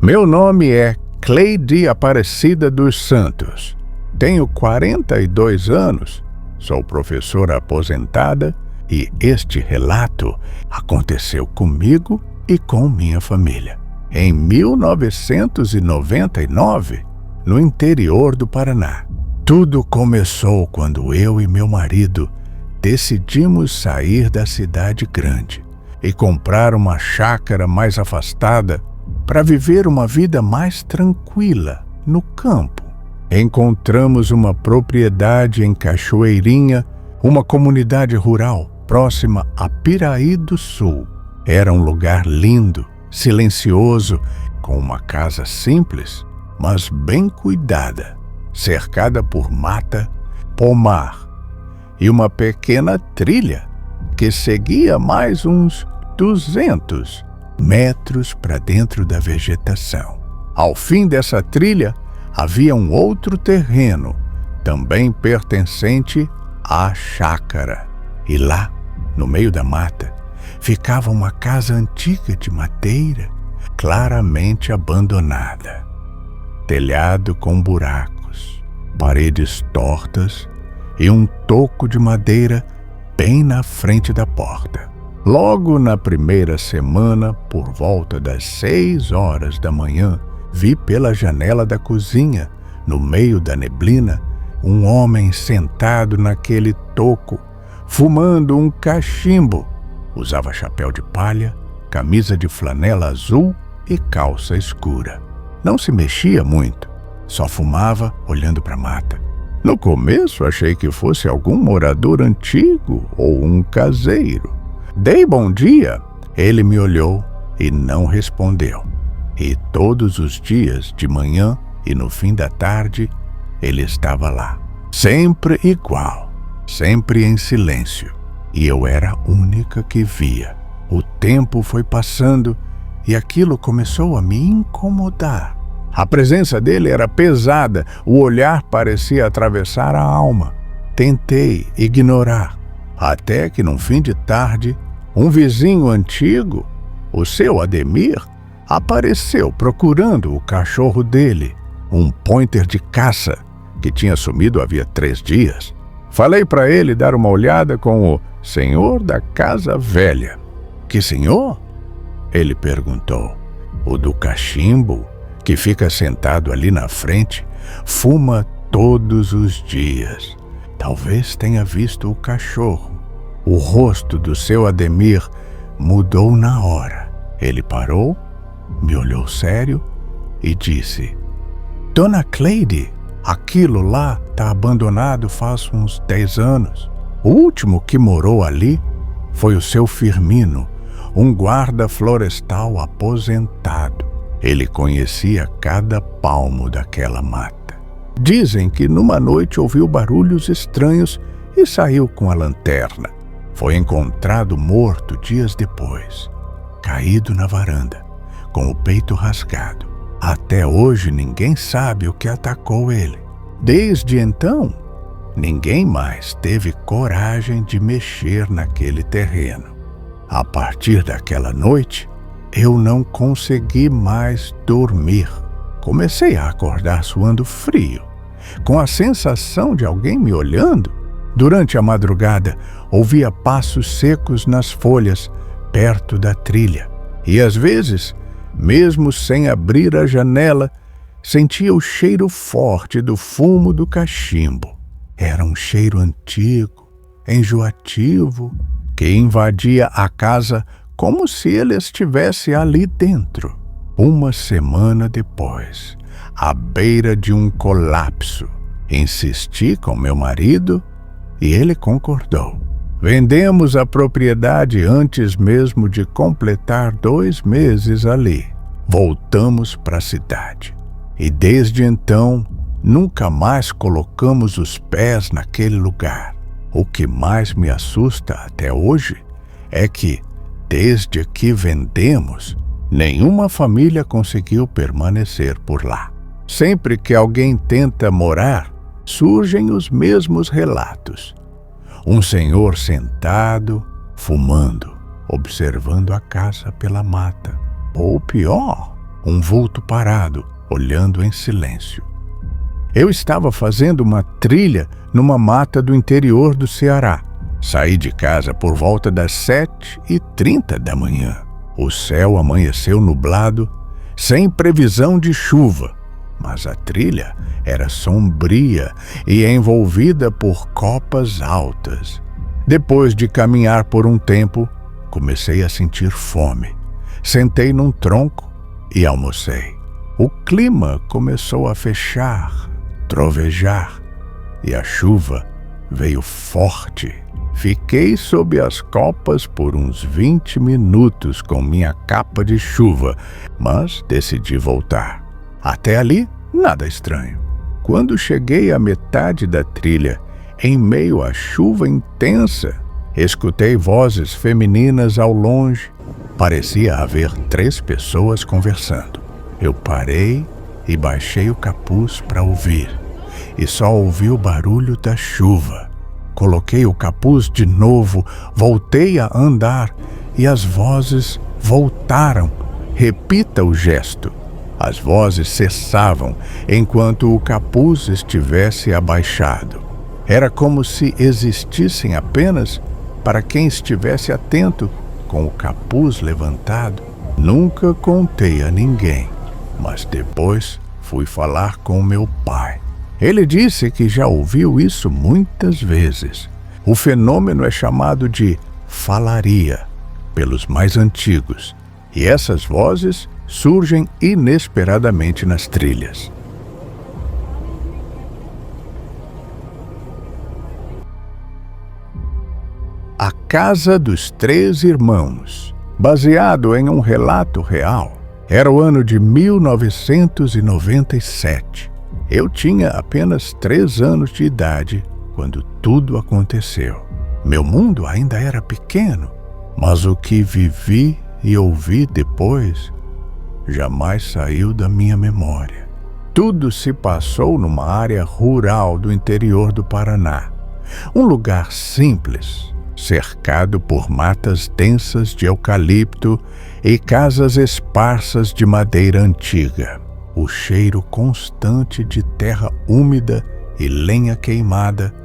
Meu nome é Cleide Aparecida dos Santos. Tenho 42 anos, sou professora aposentada e este relato aconteceu comigo e com minha família. Em 1999, no interior do Paraná. Tudo começou quando eu e meu marido decidimos sair da cidade grande e comprar uma chácara mais afastada para viver uma vida mais tranquila no campo. Encontramos uma propriedade em Cachoeirinha, uma comunidade rural próxima a Piraí do Sul. Era um lugar lindo, silencioso, com uma casa simples, mas bem cuidada, cercada por mata, pomar e uma pequena trilha que seguia mais uns 200 metros para dentro da vegetação. Ao fim dessa trilha, havia um outro terreno, também pertencente à chácara. E lá, no meio da mata, ficava uma casa antiga de madeira, claramente abandonada. Telhado com buracos, paredes tortas e um toco de madeira bem na frente da porta. Logo na primeira semana, por volta das 6 horas da manhã, vi pela janela da cozinha, no meio da neblina, um homem sentado naquele toco, fumando um cachimbo. Usava chapéu de palha, camisa de flanela azul e calça escura. Não se mexia muito, só fumava olhando para a mata. No começo achei que fosse algum morador antigo ou um caseiro. Dei bom dia, ele me olhou e não respondeu. E todos os dias, de manhã e no fim da tarde, ele estava lá. Sempre igual, sempre em silêncio. E eu era a única que via. O tempo foi passando e aquilo começou a me incomodar. A presença dele era pesada, o olhar parecia atravessar a alma. Tentei ignorar, até que no fim de tarde, um vizinho antigo, o seu Ademir, apareceu procurando o cachorro dele, um pointer de caça que tinha sumido havia 3 dias. Falei para ele dar uma olhada com o senhor da casa velha. Que senhor? Ele perguntou. O do cachimbo, que fica sentado ali na frente, fuma todos os dias. Talvez tenha visto o cachorro. O rosto do seu Ademir mudou na hora. Ele parou, me olhou sério e disse: Dona Cleide, aquilo lá está abandonado faz uns 10 anos. O último que morou ali foi o seu Firmino, um guarda florestal aposentado. Ele conhecia cada palmo daquela mata. Dizem que numa noite ouviu barulhos estranhos e saiu com a lanterna. Foi encontrado morto dias depois, caído na varanda, com o peito rasgado. Até hoje ninguém sabe o que atacou ele. Desde então, ninguém mais teve coragem de mexer naquele terreno. A partir daquela noite, eu não consegui mais dormir. Comecei a acordar suando frio, com a sensação de alguém me olhando. Durante a madrugada, ouvia passos secos nas folhas, perto da trilha. E às vezes, mesmo sem abrir a janela, sentia o cheiro forte do fumo do cachimbo. Era um cheiro antigo, enjoativo, que invadia a casa como se ele estivesse ali dentro. Uma semana depois, à beira de um colapso, insisti com meu marido e ele concordou. Vendemos a propriedade antes mesmo de completar 2 meses ali. Voltamos para a cidade. E desde então, nunca mais colocamos os pés naquele lugar. O que mais me assusta até hoje é que, desde que vendemos, nenhuma família conseguiu permanecer por lá. Sempre que alguém tenta morar, surgem os mesmos relatos. Um senhor sentado, fumando, observando a casa pela mata. Ou pior, um vulto parado, olhando em silêncio. Eu estava fazendo uma trilha numa mata do interior do Ceará. Saí de casa por volta das 7h30 da manhã. O céu amanheceu nublado, sem previsão de chuva, mas a trilha era sombria e envolvida por copas altas. Depois de caminhar por um tempo, comecei a sentir fome. Sentei num tronco e almocei. O clima começou a fechar, trovejar, e a chuva veio forte. Fiquei sob as copas por uns 20 minutos com minha capa de chuva, mas decidi voltar. Até ali, nada estranho. Quando cheguei à metade da trilha, em meio à chuva intensa, escutei vozes femininas ao longe. Parecia haver 3 pessoas conversando. Eu parei e baixei o capuz para ouvir, e só ouvi o barulho da chuva. Coloquei o capuz de novo, voltei a andar e as vozes voltaram. Repita o gesto. As vozes cessavam enquanto o capuz estivesse abaixado. Era como se existissem apenas para quem estivesse atento com o capuz levantado. Nunca contei a ninguém, mas depois fui falar com meu pai. Ele disse que já ouviu isso muitas vezes. O fenômeno é chamado de falaria pelos mais antigos, e essas vozes surgem inesperadamente nas trilhas. A Casa dos Três Irmãos, baseado em um relato real. Era o ano de 1997. Eu tinha apenas 3 anos de idade quando tudo aconteceu. Meu mundo ainda era pequeno, mas o que vivi e ouvi depois jamais saiu da minha memória. Tudo se passou numa área rural do interior do Paraná. Um lugar simples, cercado por matas densas de eucalipto e casas esparsas de madeira antiga. O cheiro constante de terra úmida e lenha queimada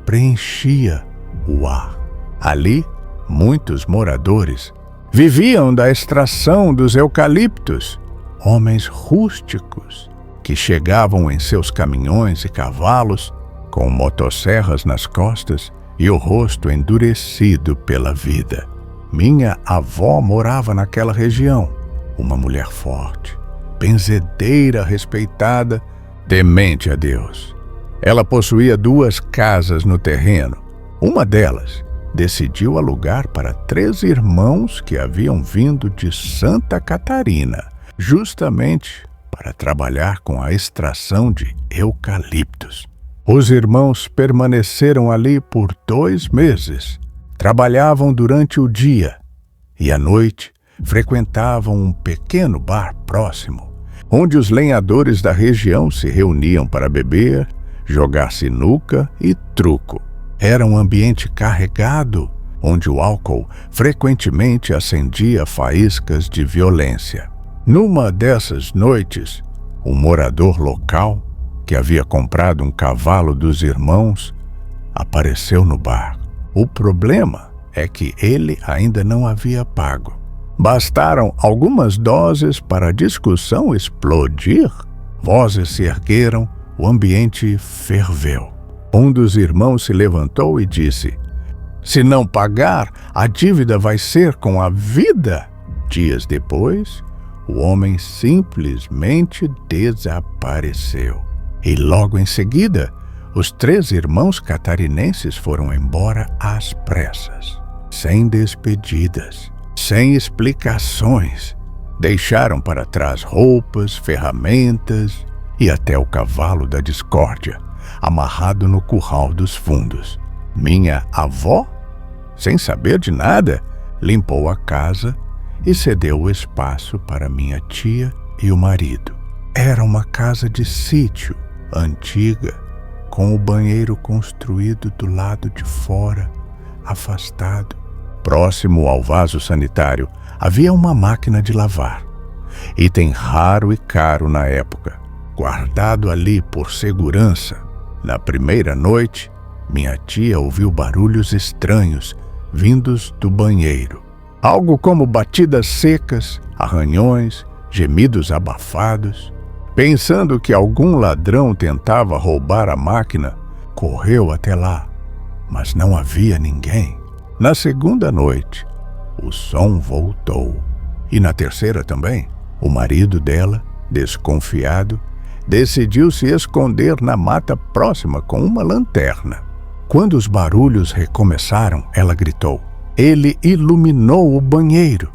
preenchia o ar. Ali, muitos moradores viviam da extração dos eucaliptos, homens rústicos que chegavam em seus caminhões e cavalos com motosserras nas costas e o rosto endurecido pela vida. Minha avó morava naquela região, uma mulher forte, benzedeira respeitada, temente a Deus. Ela possuía 2 casas no terreno. Uma delas decidiu alugar para 3 irmãos que haviam vindo de Santa Catarina, justamente para trabalhar com a extração de eucaliptos. Os irmãos permaneceram ali por 2 meses. Trabalhavam durante o dia e à noite frequentavam um pequeno bar próximo, onde os lenhadores da região se reuniam para beber, jogar sinuca e truco. Era um ambiente carregado, onde o álcool frequentemente acendia faíscas de violência. Numa dessas noites, um morador local, que havia comprado um cavalo dos irmãos, apareceu no bar. O problema é que ele ainda não havia pago. Bastaram algumas doses para a discussão explodir. Vozes se ergueram, o ambiente ferveu. Um dos irmãos se levantou e disse: "Se não pagar, a dívida vai ser com a vida." Dias depois, o homem simplesmente desapareceu. E logo em seguida, os 3 irmãos catarinenses foram embora às pressas, sem despedidas, sem explicações. Deixaram para trás roupas, ferramentas e até o cavalo da discórdia, amarrado no curral dos fundos. Minha avó, sem saber de nada, limpou a casa e cedeu o espaço para minha tia e o marido. Era uma casa de sítio, antiga, com o banheiro construído do lado de fora, afastado. Próximo ao vaso sanitário havia uma máquina de lavar. item raro e caro na época, guardado ali por segurança. Na primeira noite, minha tia ouviu barulhos estranhos vindos do banheiro. Algo como batidas secas, arranhões, gemidos abafados. Pensando que algum ladrão tentava roubar a máquina, correu até lá, mas não havia ninguém. Na segunda noite, o som voltou. E na terceira também, o marido dela, desconfiado, decidiu se esconder na mata próxima com uma lanterna. Quando os barulhos recomeçaram, ela gritou. Ele iluminou o banheiro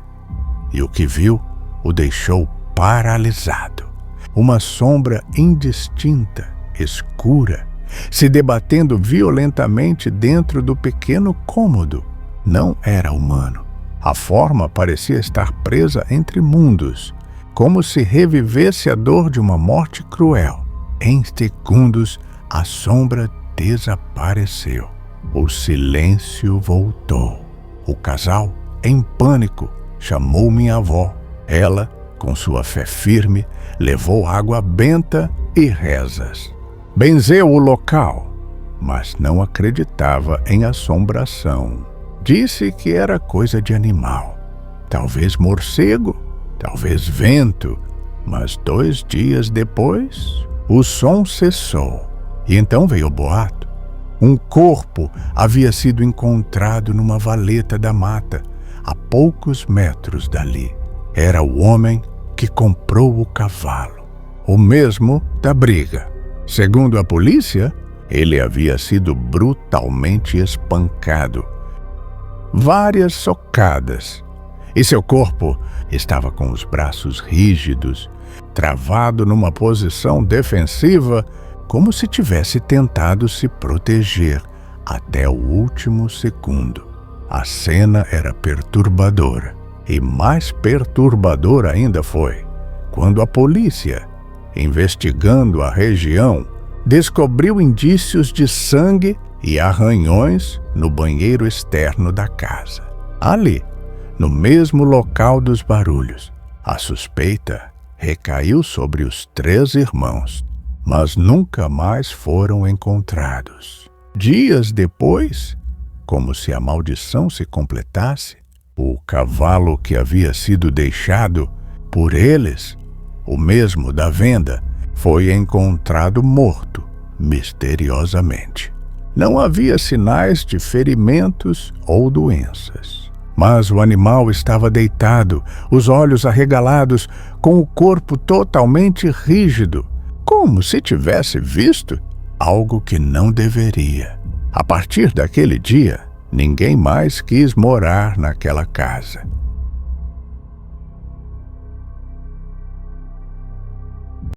e o que viu o deixou paralisado. Uma sombra indistinta, escura, se debatendo violentamente dentro do pequeno cômodo. Não era humano. A forma parecia estar presa entre mundos, como se revivesse a dor de uma morte cruel. Em segundos, a sombra desapareceu. O silêncio voltou. O casal, em pânico, chamou minha avó. Ela, com sua fé firme, levou água benta e rezas. Benzeu o local, mas não acreditava em assombração. Disse que era coisa de animal. Talvez morcego, talvez vento. Mas 2 dias depois, o som cessou. E então veio o boato. Um corpo havia sido encontrado numa valeta da mata, a poucos metros dali. Era o homem que comprou o cavalo, o mesmo da briga. Segundo a polícia, ele havia sido brutalmente espancado. Várias socadas. E seu corpo estava com os braços rígidos, travado numa posição defensiva, como se tivesse tentado se proteger até o último segundo. A cena era perturbadora. E mais perturbador ainda foi quando a polícia, investigando a região, descobriu indícios de sangue e arranhões no banheiro externo da casa. Ali, no mesmo local dos barulhos, a suspeita recaiu sobre os 3 irmãos, mas nunca mais foram encontrados. Dias depois, como se a maldição se completasse, o cavalo que havia sido deixado por eles, o mesmo da venda, foi encontrado morto misteriosamente. Não havia sinais de ferimentos ou doenças, mas o animal estava deitado, os olhos arregalados, com o corpo totalmente rígido, como se tivesse visto algo que não deveria. A partir daquele dia, ninguém mais quis morar naquela casa.